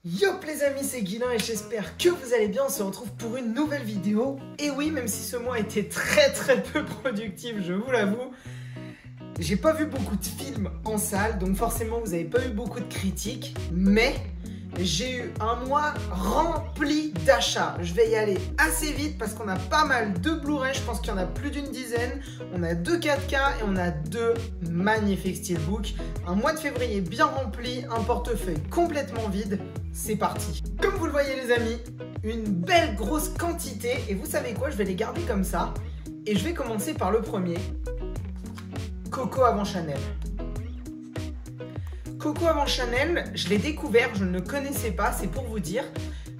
Yo les amis, c'est Guilain et j'espère que vous allez bien. On se retrouve pour une nouvelle vidéo. Et oui, même si ce mois a été très peu productif, je vous l'avoue, j'ai pas vu beaucoup de films en salle, donc forcément vous avez pas eu beaucoup de critiques, mais j'ai eu un mois rempli d'achats. Je vais y aller assez vite parce qu'on a pas mal de Blu-ray, je pense qu'il y en a plus d'une dizaine. On a 2 4K et on a 2 magnifiques steelbooks. Un mois de février bien rempli, un portefeuille complètement vide. C'est parti. Comme vous le voyez les amis, une belle grosse quantité. Et vous savez quoi, je vais les garder comme ça. Et je vais commencer par le premier. Coco avant Chanel. Coco avant Chanel, je l'ai découvert, je ne le connaissais pas, c'est pour vous dire.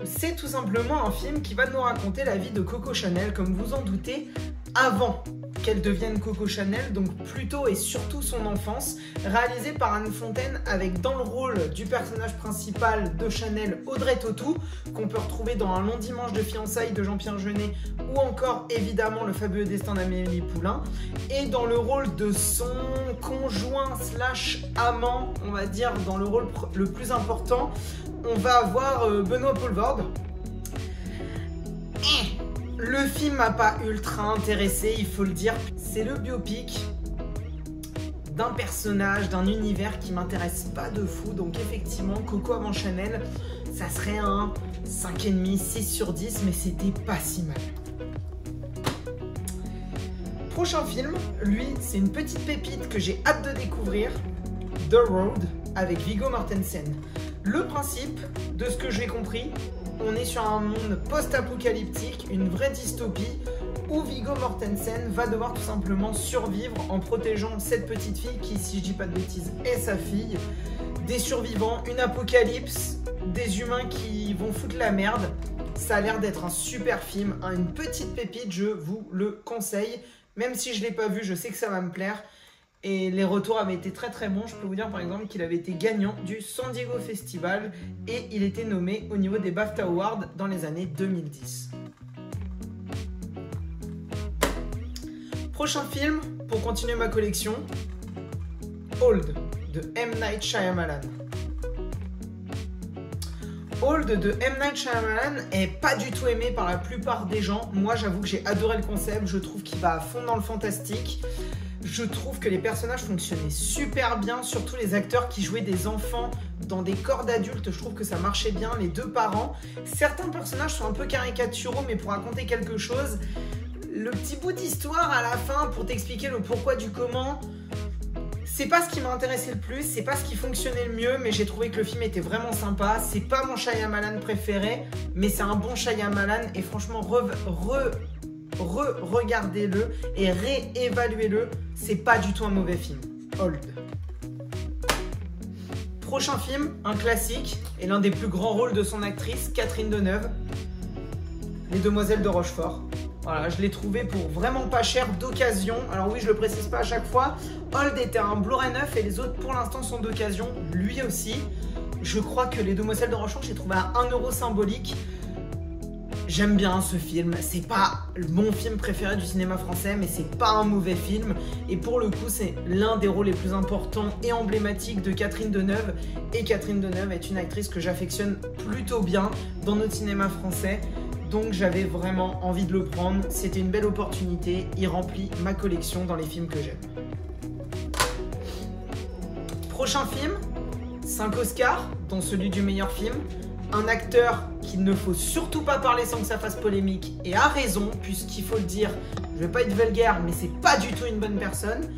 C'est tout simplement un film qui va nous raconter la vie de Coco Chanel, comme vous en doutez, avant qu'elle devienne Coco Chanel, donc plutôt et surtout son enfance, réalisé par Anne Fontaine avec dans le rôle du personnage principal de Chanel, Audrey Tautou, qu'on peut retrouver dans Un long dimanche de fiançailles de Jean-Pierre Jeunet, ou encore évidemment Le fabuleux destin d'Amélie Poulain, et dans le rôle de son conjoint slash amant, on va dire dans le rôle le plus important, on va avoir Benoît Poelvoorde. Le film m'a pas ultra intéressé, il faut le dire. C'est le biopic d'un personnage, d'un univers qui m'intéresse pas de fou. Donc effectivement, Coco avant Chanel, ça serait un 5,5, 6 sur 10, mais c'était pas si mal. Prochain film, lui, c'est une petite pépite que j'ai hâte de découvrir. The Road, avec Viggo Mortensen. Le principe, de ce que j'ai compris, on est sur un monde post-apocalyptique, une vraie dystopie, où Viggo Mortensen va devoir tout simplement survivre en protégeant cette petite fille qui, si je dis pas de bêtises, est sa fille, des survivants, une apocalypse, des humains qui vont foutre la merde. Ça a l'air d'être un super film, une petite pépite, je vous le conseille. Même si je ne l'ai pas vu, je sais que ça va me plaire. Et les retours avaient été très bons. Je peux vous dire par exemple qu'il avait été gagnant du San Diego Festival et il était nommé au niveau des BAFTA Awards dans les années 2010. Prochain film, pour continuer ma collection, Old de M. Night Shyamalan. Old de M. Night Shyamalan est pas du tout aimé par la plupart des gens. Moi j'avoue que j'ai adoré le concept, je trouve qu'il va à fond dans le fantastique. Je trouve que les personnages fonctionnaient super bien, surtout les acteurs qui jouaient des enfants dans des corps d'adultes, je trouve que ça marchait bien, les deux parents. Certains personnages sont un peu caricaturaux, mais pour raconter quelque chose, le petit bout d'histoire à la fin pour t'expliquer le pourquoi du comment, c'est pas ce qui m'a intéressé le plus, c'est pas ce qui fonctionnait le mieux, mais j'ai trouvé que le film était vraiment sympa. C'est pas mon Shyamalan préféré, mais c'est un bon Shyamalan et franchement, regardez-le et réévaluez-le, c'est pas du tout un mauvais film. Old. Prochain film, un classique et l'un des plus grands rôles de son actrice, Catherine Deneuve, Les Demoiselles de Rochefort. Voilà, je l'ai trouvé pour vraiment pas cher, d'occasion. Alors oui, je le précise pas à chaque fois. Old était un Blu-ray neuf et les autres pour l'instant sont d'occasion, lui aussi. Je crois que Les Demoiselles de Rochefort, j'ai trouvé à 1 euro symbolique. J'aime bien ce film, c'est pas mon film préféré du cinéma français, mais c'est pas un mauvais film. Et pour le coup, c'est l'un des rôles les plus importants et emblématiques de Catherine Deneuve. Et Catherine Deneuve est une actrice que j'affectionne plutôt bien dans notre cinéma français. Donc j'avais vraiment envie de le prendre. C'était une belle opportunité, il remplit ma collection dans les films que j'aime. Prochain film, 5 Oscars, dont celui du meilleur film. Un acteur qu'il ne faut surtout pas parler sans que ça fasse polémique, et a raison, puisqu'il faut le dire, je vais pas être vulgaire, mais c'est pas du tout une bonne personne.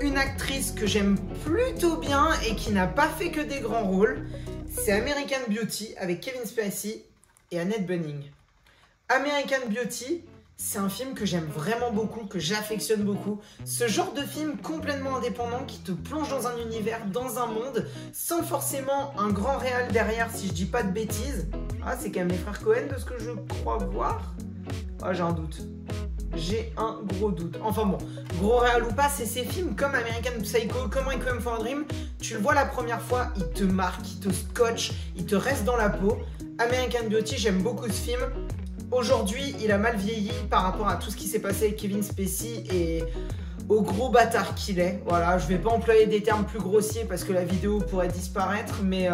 Une actrice que j'aime plutôt bien et qui n'a pas fait que des grands rôles, c'est American Beauty avec Kevin Spacey et Annette Bening. American Beauty, c'est un film que j'aime vraiment beaucoup, que j'affectionne beaucoup. Ce genre de film complètement indépendant qui te plonge dans un univers, dans un monde, sans forcément un grand réal derrière, si je dis pas de bêtises. Ah, c'est quand même les frères Cohen de ce que je crois voir. Ah, j'ai un doute. J'ai un gros doute. Enfin bon, gros réal ou pas, c'est ces films comme American Psycho, comme Requiem for a Dream. Tu le vois la première fois, il te marque, il te scotche, il te reste dans la peau. American Beauty, j'aime beaucoup ce film. Aujourd'hui, il a mal vieilli par rapport à tout ce qui s'est passé avec Kevin Spacey et au gros bâtard qu'il est. Voilà, je vais pas employer des termes plus grossiers parce que la vidéo pourrait disparaître, mais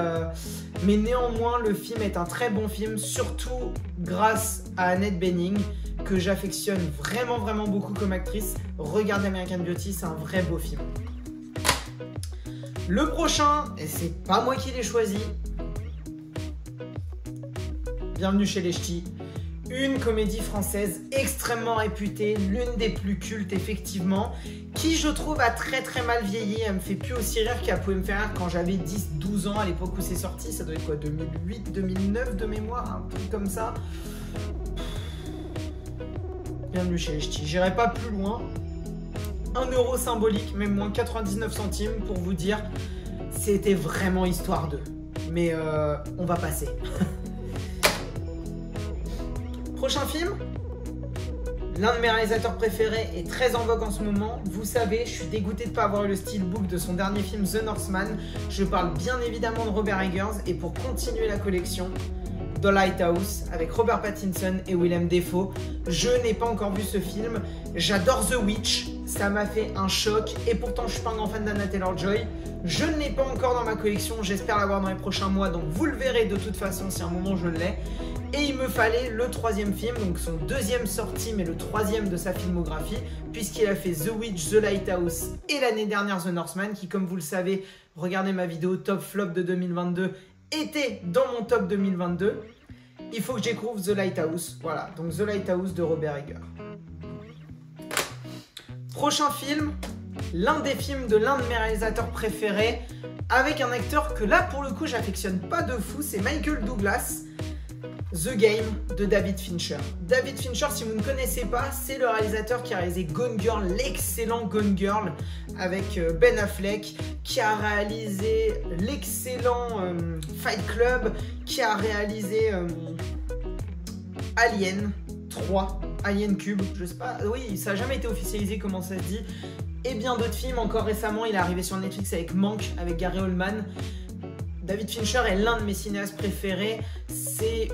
néanmoins le film est un très bon film, surtout grâce à Annette Bening, que j'affectionne vraiment beaucoup comme actrice. Regardez American Beauty, c'est un vrai beau film. Le prochain, et c'est pas moi qui l'ai choisi, Bienvenue chez les Ch'tis. Une comédie française extrêmement réputée, l'une des plus cultes effectivement, qui je trouve a très mal vieilli. Elle me fait plus aussi rire qu'elle pouvait me faire rire quand j'avais 10-12 ans à l'époque où c'est sorti. Ça doit être quoi, 2008, 2009 de mémoire, un truc comme ça. Bienvenue chez les Ch'tis. J'irai pas plus loin. 1 euro symbolique, même moins 99 centimes pour vous dire, c'était vraiment histoire d'eux. Mais on va passer. Prochain film, l'un de mes réalisateurs préférés est très en vogue en ce moment. Vous savez, je suis dégoûté de ne pas avoir eu le steelbook de son dernier film The Northman. Je parle bien évidemment de Robert Eggers et pour continuer la collection, The Lighthouse avec Robert Pattinson et Willem Dafoe. Je n'ai pas encore vu ce film. J'adore The Witch, ça m'a fait un choc et pourtant je suis pas un grand fan d'Anna Taylor-Joy. Je ne l'ai pas encore dans ma collection, j'espère l'avoir dans les prochains mois, donc vous le verrez de toute façon si à un moment je l'ai. Et il me fallait le troisième film, donc son deuxième sortie, mais le troisième de sa filmographie, puisqu'il a fait The Witch, The Lighthouse et l'année dernière The Northman, qui comme vous le savez, regardez ma vidéo top flop de 2022, était dans mon top 2022. Il faut que je découvre The Lighthouse, voilà, donc The Lighthouse de Robert Eggers. Prochain film, l'un des films de l'un de mes réalisateurs préférés, avec un acteur que là pour le coup j'affectionne pas de fou, c'est Michael Douglas. The Game de David Fincher. David Fincher, si vous ne connaissez pas, c'est le réalisateur qui a réalisé Gone Girl, l'excellent Gone Girl avec Ben Affleck, qui a réalisé l'excellent Fight Club, qui a réalisé Alien 3, Alien Cube, je sais pas, oui, ça n'a jamais été officialisé comment ça se dit, et bien d'autres films. Encore récemment, il est arrivé sur Netflix avec Manque, avec Gary Oldman. David Fincher est l'un de mes cinéastes préférés. C'est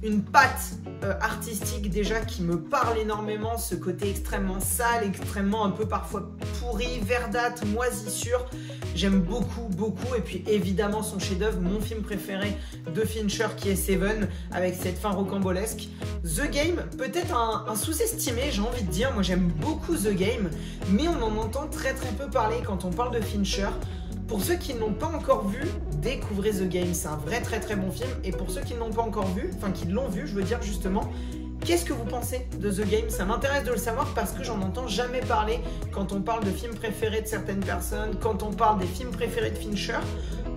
une patte artistique déjà qui me parle énormément. Ce côté extrêmement sale, extrêmement un peu parfois pourri, verdâtre, moisissure. J'aime beaucoup. Et puis évidemment son chef-d'œuvre, mon film préféré de Fincher qui est Seven, avec cette fin rocambolesque. The Game, peut-être un sous-estimé, j'ai envie de dire. Moi j'aime beaucoup The Game, mais on en entend très peu parler quand on parle de Fincher. Pour ceux qui ne l'ont pas encore vu, découvrez The Game, c'est un vrai très bon film. Et pour ceux qui ne l'ont pas encore vu, enfin qui l'ont vu, je veux dire justement, qu'est-ce que vous pensez de The Game? Ça m'intéresse de le savoir parce que j'en entends jamais parler quand on parle de films préférés de certaines personnes, quand on parle des films préférés de Fincher.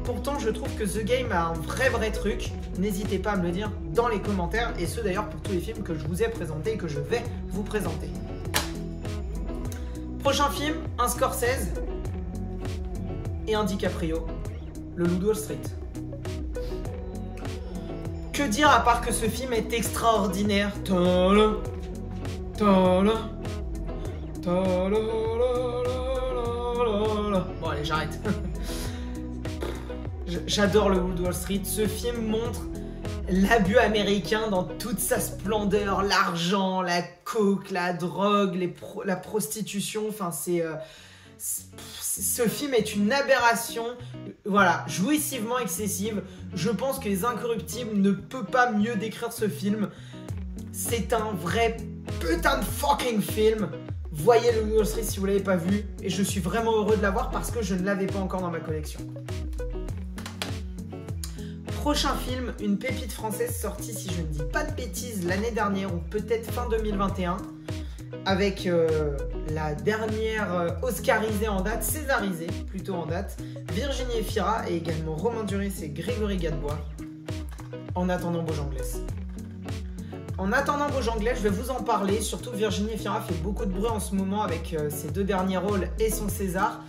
Pourtant, je trouve que The Game a un vrai truc. N'hésitez pas à me le dire dans les commentaires, et ce d'ailleurs pour tous les films que je vous ai présentés et que je vais vous présenter. Prochain film, un Scorsese et un DiCaprio, Le Loup de Wall Street. Que dire à part que ce film est extraordinaire. Bon allez, j'arrête. J'adore Le Loup de Wall Street. Ce film montre l'abus américain dans toute sa splendeur, l'argent, la coke, la drogue, la prostitution, enfin ce film est une aberration, voilà, jouissivement excessive. Je pense que Les Incorruptibles ne peut pas mieux décrire ce film. C'est un vrai putain de fucking film. Voyez Le Loup de Wall Street si vous l'avez pas vu, et je suis vraiment heureux de l'avoir parce que je ne l'avais pas encore dans ma collection. Prochain film, une pépite française sortie, si je ne dis pas de bêtises, l'année dernière ou peut-être fin 2021. Avec la dernière oscarisée en date, césarisée plutôt en date, Virginie Efira, et également Romain Duris et Grégory Gadebois, En attendant Beaujanglès. En attendant Beaujanglès, je vais vous en parler, surtout que Virginie Efira fait beaucoup de bruit en ce moment avec ses 2 derniers rôles et son César.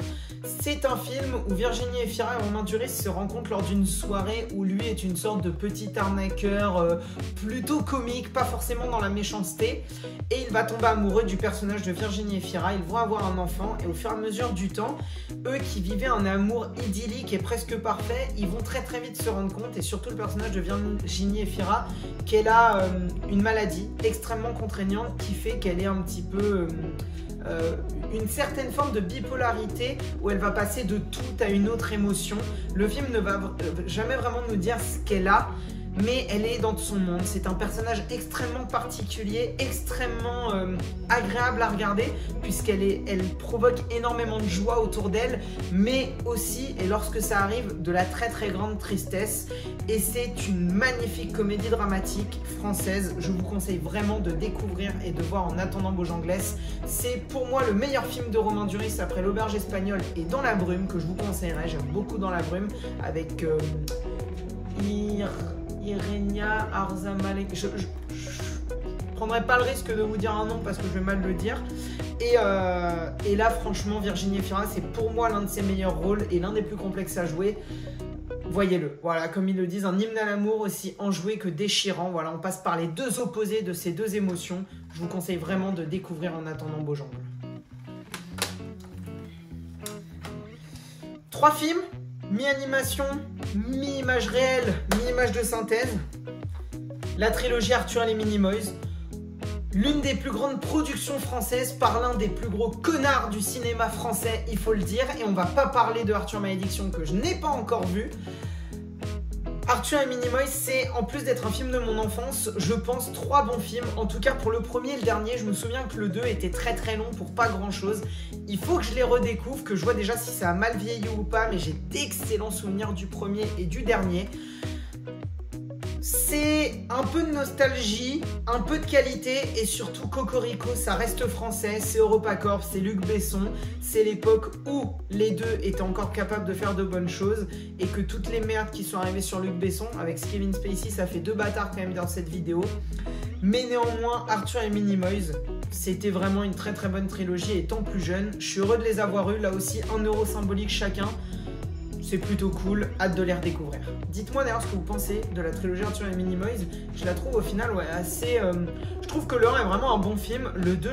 C'est un film où Virginie Efira et Romain Duris se rencontrent lors d'une soirée où lui est une sorte de petit arnaqueur plutôt comique, pas forcément dans la méchanceté, et il va tomber amoureux du personnage de Virginie Efira. Ils vont avoir un enfant et au fur et à mesure du temps, eux qui vivaient un amour idyllique et presque parfait, ils vont très vite se rendre compte, et surtout le personnage de Virginie Efira, qu'elle a une maladie extrêmement contraignante qui fait qu'elle est un petit peu une certaine forme de bipolarité où elle va passer de tout à une autre émotion. Le film ne va jamais vraiment nous dire ce qu'elle a, mais elle est dans son monde. C'est un personnage extrêmement particulier, extrêmement agréable à regarder, elle provoque énormément de joie autour d'elle, mais aussi, et lorsque ça arrive, de la très très grande tristesse. Et c'est une magnifique comédie dramatique française. Je vous conseille vraiment de découvrir et de voir En attendant Beaujanglès. C'est pour moi le meilleur film de Romain Duris après L'Auberge espagnole et Dans la brume, que je vous conseillerais. J'aime beaucoup Dans la brume, avec Irenia Arzamalek. Je prendrai pas le risque de vous dire un nom parce que je vais mal le dire. Et là, franchement, Virginie Efira, c'est pour moi l'un de ses meilleurs rôles et l'un des plus complexes à jouer. Voyez-le. Voilà, comme ils le disent, un hymne à l'amour aussi enjoué que déchirant. Voilà, on passe par les deux opposés de ces deux émotions. Je vous conseille vraiment de découvrir En attendant Beaujangle. 3 films, mi-animation, mi-image réelle, mi-image de synthèse. La trilogie Arthur et les Minimoys. L'une des plus grandes productions françaises par l'un des plus gros connards du cinéma français, il faut le dire. Et on va pas parler de Arthur Malédiction que je n'ai pas encore vu. Arthur et les Minimoys, c'est, en plus d'être un film de mon enfance, je pense 3 bons films. En tout cas pour le premier et le dernier, je me souviens que le 2 était très très long pour pas grand chose. Il faut que je les redécouvre, que je vois déjà si ça a mal vieilli ou pas, mais j'ai d'excellents souvenirs du premier et du dernier. C'est un peu de nostalgie, un peu de qualité et surtout Cocorico, ça reste français, c'est EuropaCorp, c'est Luc Besson, c'est l'époque où les deux étaient encore capables de faire de bonnes choses et que toutes les merdes qui sont arrivées sur Luc Besson, avec Kevin Spacey, ça fait 2 bâtards quand même dans cette vidéo. Mais néanmoins, Arthur et Minimoys, c'était vraiment une très très bonne trilogie étant plus jeune. Je suis heureux de les avoir eus, là aussi 1 euro symbolique chacun. C'est plutôt cool, hâte de les redécouvrir. Dites-moi d'ailleurs ce que vous pensez de la trilogie Arthur et les Minimoys. Je la trouve au final assez... je trouve que le 1 est vraiment un bon film. Le 2,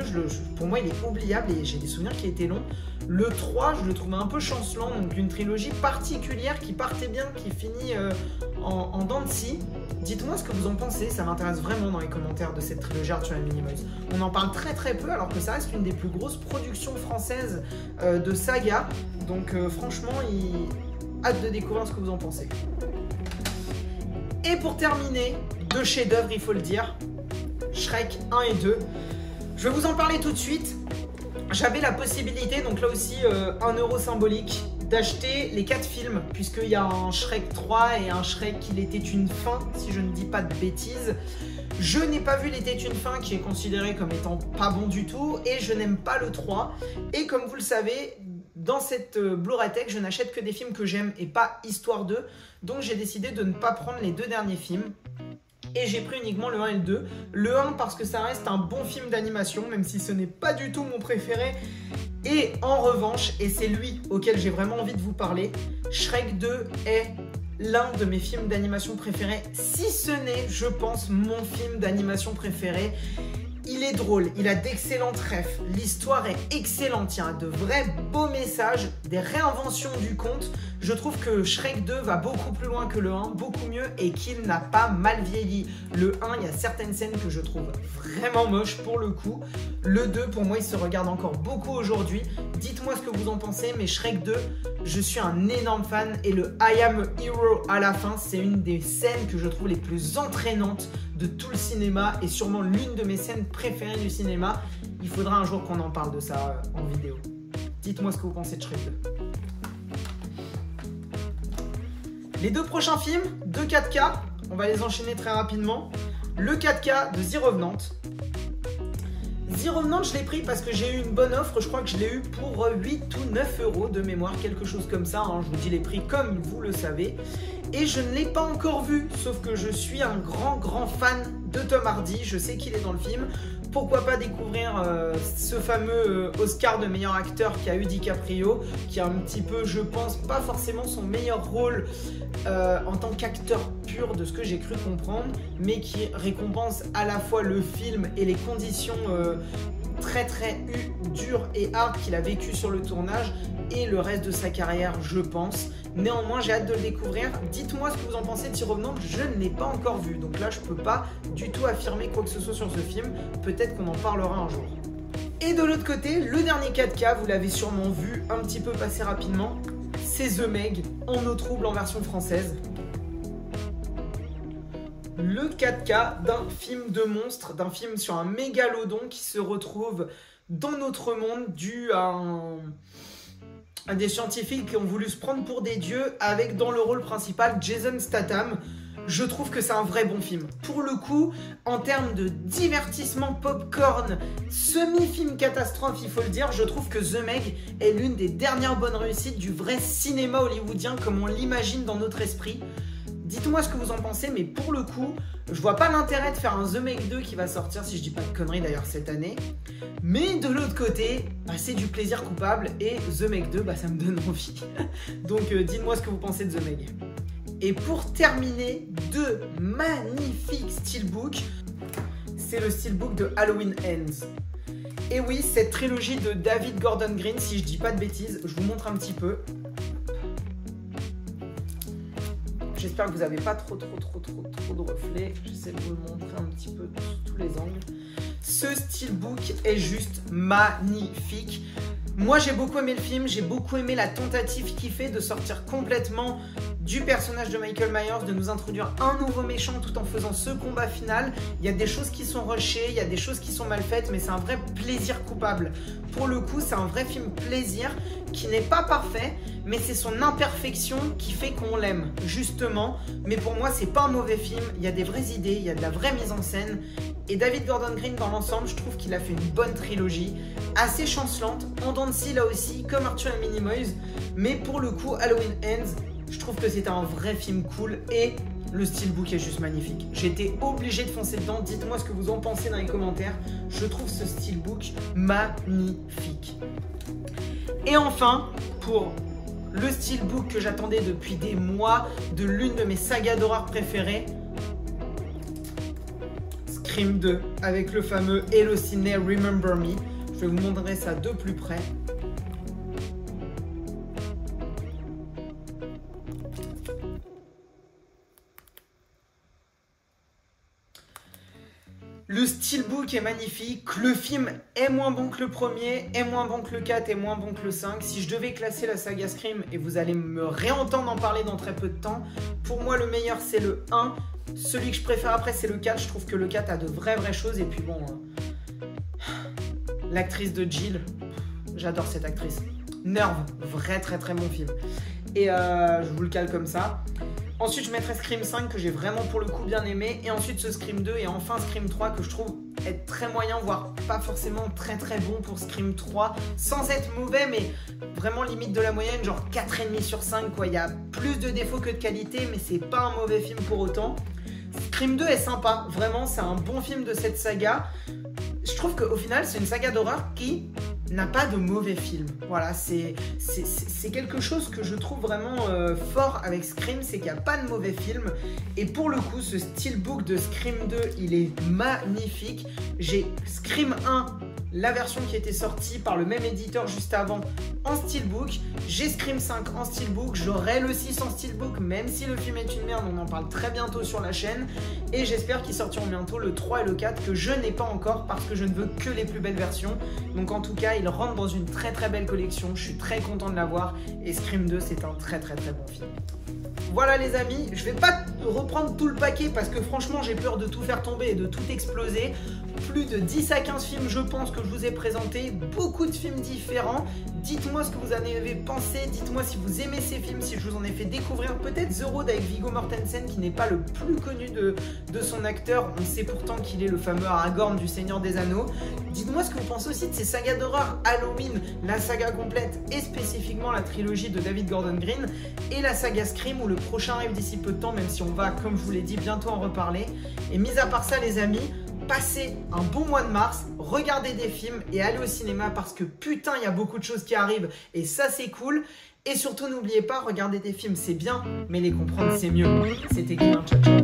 pour moi, il est oubliable et j'ai des souvenirs qui étaient longs. Le 3, je le trouve un peu chancelant. Donc une trilogie particulière qui partait bien, qui finit en dents de scie. Dites-moi ce que vous en pensez, ça m'intéresse vraiment dans les commentaires de cette trilogie Arthur et les Minimoys. On en parle très très peu alors que ça reste une des plus grosses productions françaises de saga. Donc franchement, hâte de découvrir ce que vous en pensez. Et pour terminer, 2 chefs-d'œuvre, il faut le dire, Shrek 1 et 2. Je vais vous en parler tout de suite. J'avais la possibilité, donc là aussi 1 euro symbolique, d'acheter les 4 films, puisqu'il y a un Shrek 3 et un Shrek Il était une fin, si je ne dis pas de bêtises. Je n'ai pas vu Il était une fin, qui est considéré comme étant pas bon du tout, et je n'aime pas le 3. Et comme vous le savez, dans cette Blu-ray Tech, je n'achète que des films que j'aime et pas Histoire 2. Donc j'ai décidé de ne pas prendre les 2 derniers films. Et j'ai pris uniquement le 1 et le 2. Le 1 parce que ça reste un bon film d'animation, même si ce n'est pas du tout mon préféré. Et en revanche, et c'est lui auquel j'ai vraiment envie de vous parler, Shrek 2 est l'un de mes films d'animation préférés. Si ce n'est, je pense, mon film d'animation préféré. Il est drôle, il a d'excellentes refs, l'histoire est excellente, il y a de vrais beaux messages, des réinventions du conte. Je trouve que Shrek 2 va beaucoup plus loin que le 1, beaucoup mieux, et qu'il n'a pas mal vieilli. Le 1, il y a certaines scènes que je trouve vraiment moches pour le coup. Le 2, pour moi, il se regarde encore beaucoup aujourd'hui. Dites-moi ce que vous en pensez, mais Shrek 2, je suis un énorme fan, et le I am a hero à la fin, c'est une des scènes que je trouve les plus entraînantes de tout le cinéma, et sûrement l'une de mes scènes préférées du cinéma. Il faudra un jour qu'on en parle de ça en vidéo. Dites-moi ce que vous pensez de Shrek 2. Les 2 prochains films, 2 4K, on va les enchaîner très rapidement. Le 4K de The Revenant. The Revenant, je l'ai pris parce que j'ai eu une bonne offre, je crois que je l'ai eu pour 8 ou 9 euros de mémoire, quelque chose comme ça, hein. Je vous dis les prix comme vous le savez. Et je ne l'ai pas encore vu, sauf que je suis un grand fan de Tom Hardy, je sais qu'il est dans le film. Pourquoi pas découvrir ce fameux Oscar de meilleur acteur qu'a eu DiCaprio, qui a un petit peu, je pense, pas forcément son meilleur rôle en tant qu'acteur pur de ce que j'ai cru comprendre, mais qui récompense à la fois le film et les conditions très dures et hard qu'il a vécu sur le tournage et le reste de sa carrière, je pense. Néanmoins, j'ai hâte de le découvrir. Dites-moi ce que vous en pensez de The Revenant, je ne l'ai pas encore vu. Donc là, je peux pas du tout affirmer quoi que ce soit sur ce film. Peut-être qu'on en parlera un jour. Et de l'autre côté, le dernier 4K, vous l'avez sûrement vu un petit peu passer rapidement, c'est The Meg en eau trouble en version française. Le 4K d'un film de monstre, d'un film sur un mégalodon qui se retrouve dans notre monde dû à des scientifiques qui ont voulu se prendre pour des dieux avec dans le rôle principal Jason Statham. Je trouve que c'est un vrai bon film. Pour le coup, en termes de divertissement popcorn, semi-film catastrophe, il faut le dire, je trouve que The Meg est l'une des dernières bonnes réussites du vrai cinéma hollywoodien comme on l'imagine dans notre esprit. Dites-moi ce que vous en pensez, mais pour le coup, je vois pas l'intérêt de faire un The Meg 2 qui va sortir, si je dis pas de conneries d'ailleurs, cette année. Mais de l'autre côté, bah, c'est du plaisir coupable et The Meg 2, bah, ça me donne envie. Donc dites-moi ce que vous pensez de The Meg. Et pour terminer, deux magnifiques steelbooks. C'est le steelbook de Halloween Ends. Et oui, cette trilogie de David Gordon Green, si je dis pas de bêtises, je vous montre un petit peu. J'espère que vous n'avez pas trop de reflets. J'essaie de vous le montrer un petit peu sous tous les angles. Ce steelbook est juste magnifique. Moi, j'ai beaucoup aimé le film. J'ai beaucoup aimé la tentative qu'il fait de sortir complètement du personnage de Michael Myers, de nous introduire un nouveau méchant tout en faisant ce combat final. Il y a des choses qui sont rushées, il y a des choses qui sont mal faites, mais c'est un vrai plaisir coupable. Pour le coup, c'est un vrai film plaisir qui n'est pas parfait, mais c'est son imperfection qui fait qu'on l'aime, justement. Mais pour moi, c'est pas un mauvais film. Il y a des vraies idées, il y a de la vraie mise en scène. Et David Gordon Green, dans l'ensemble, je trouve qu'il a fait une bonne trilogie, assez chancelante, en dents de scie là aussi, comme Arthur et Minimoys. Mais pour le coup, Halloween Ends, je trouve que c'est un vrai film cool et le steelbook est juste magnifique. J'étais obligé de foncer dedans. Dites-moi ce que vous en pensez dans les commentaires. Je trouve ce steelbook magnifique. Et enfin, pour le steelbook que j'attendais depuis des mois, de l'une de mes sagas d'horreur préférées, Scream 2, avec le fameux Hello Sydney Remember Me. Je vais vous montrer ça de plus près. Le steelbook est magnifique, le film est moins bon que le premier, est moins bon que le 4, est moins bon que le 5. Si je devais classer la saga Scream, et vous allez me réentendre en parler dans très peu de temps, pour moi le meilleur c'est le 1, celui que je préfère après c'est le 4, je trouve que le 4 a de vraies choses, et puis bon, l'actrice de Jill, j'adore cette actrice. Nerve, vrai très bon film. Et je vous le cale comme ça. Ensuite, je mettrai Scream 5 que j'ai vraiment pour le coup bien aimé. Et ensuite ce Scream 2 et enfin Scream 3 que je trouve être très moyen, voire pas forcément très bon pour Scream 3. Sans être mauvais, mais vraiment limite de la moyenne, genre 4,5 sur 5 quoi. Il y a plus de défauts que de qualité, mais c'est pas un mauvais film pour autant. Scream 2 est sympa, vraiment c'est un bon film de cette saga. Je trouve qu'au final c'est une saga d'horreur qui n'a pas de mauvais film. Voilà, c'est quelque chose que je trouve vraiment fort avec Scream, c'est qu'il n'y a pas de mauvais film. Et pour le coup, ce steelbook de Scream 2, il est magnifique. J'ai Scream 1, la version qui était sortie par le même éditeur juste avant, en steelbook. J'ai Scream 5 en steelbook, j'aurai le 6 en steelbook, même si le film est une merde, on en parle très bientôt sur la chaîne. Et j'espère qu'ils sortiront bientôt le 3 et le 4, que je n'ai pas encore parce que je ne veux que les plus belles versions. Donc en tout cas, il rentre dans une très belle collection, je suis très content de l'avoir. Et Scream 2, c'est un très bon film. Voilà les amis, je vais pas reprendre tout le paquet parce que franchement j'ai peur de tout faire tomber et de tout exploser. Plus de 10 à 15 films je pense que je vous ai présenté, beaucoup de films différents. Dites-moi ce que vous en avez pensé, dites-moi si vous aimez ces films, si je vous en ai fait découvrir. Peut-être The Road avec Viggo Mortensen qui n'est pas le plus connu de son acteur. On sait pourtant qu'il est le fameux Aragorn du Seigneur des Anneaux. Dites-moi ce que vous pensez aussi de ces sagas d'horreur Halloween, la saga complète et spécifiquement la trilogie de David Gordon Green et la saga Scream où le prochain arrive d'ici peu de temps, même si on va, comme je vous l'ai dit, bientôt en reparler. Et mis à part ça les amis, passez un bon mois de mars, regardez des films et allez au cinéma parce que putain il y a beaucoup de choses qui arrivent et ça c'est cool. Et surtout n'oubliez pas, regarder des films c'est bien, mais les comprendre c'est mieux. C'était Guilin, ciao ciao.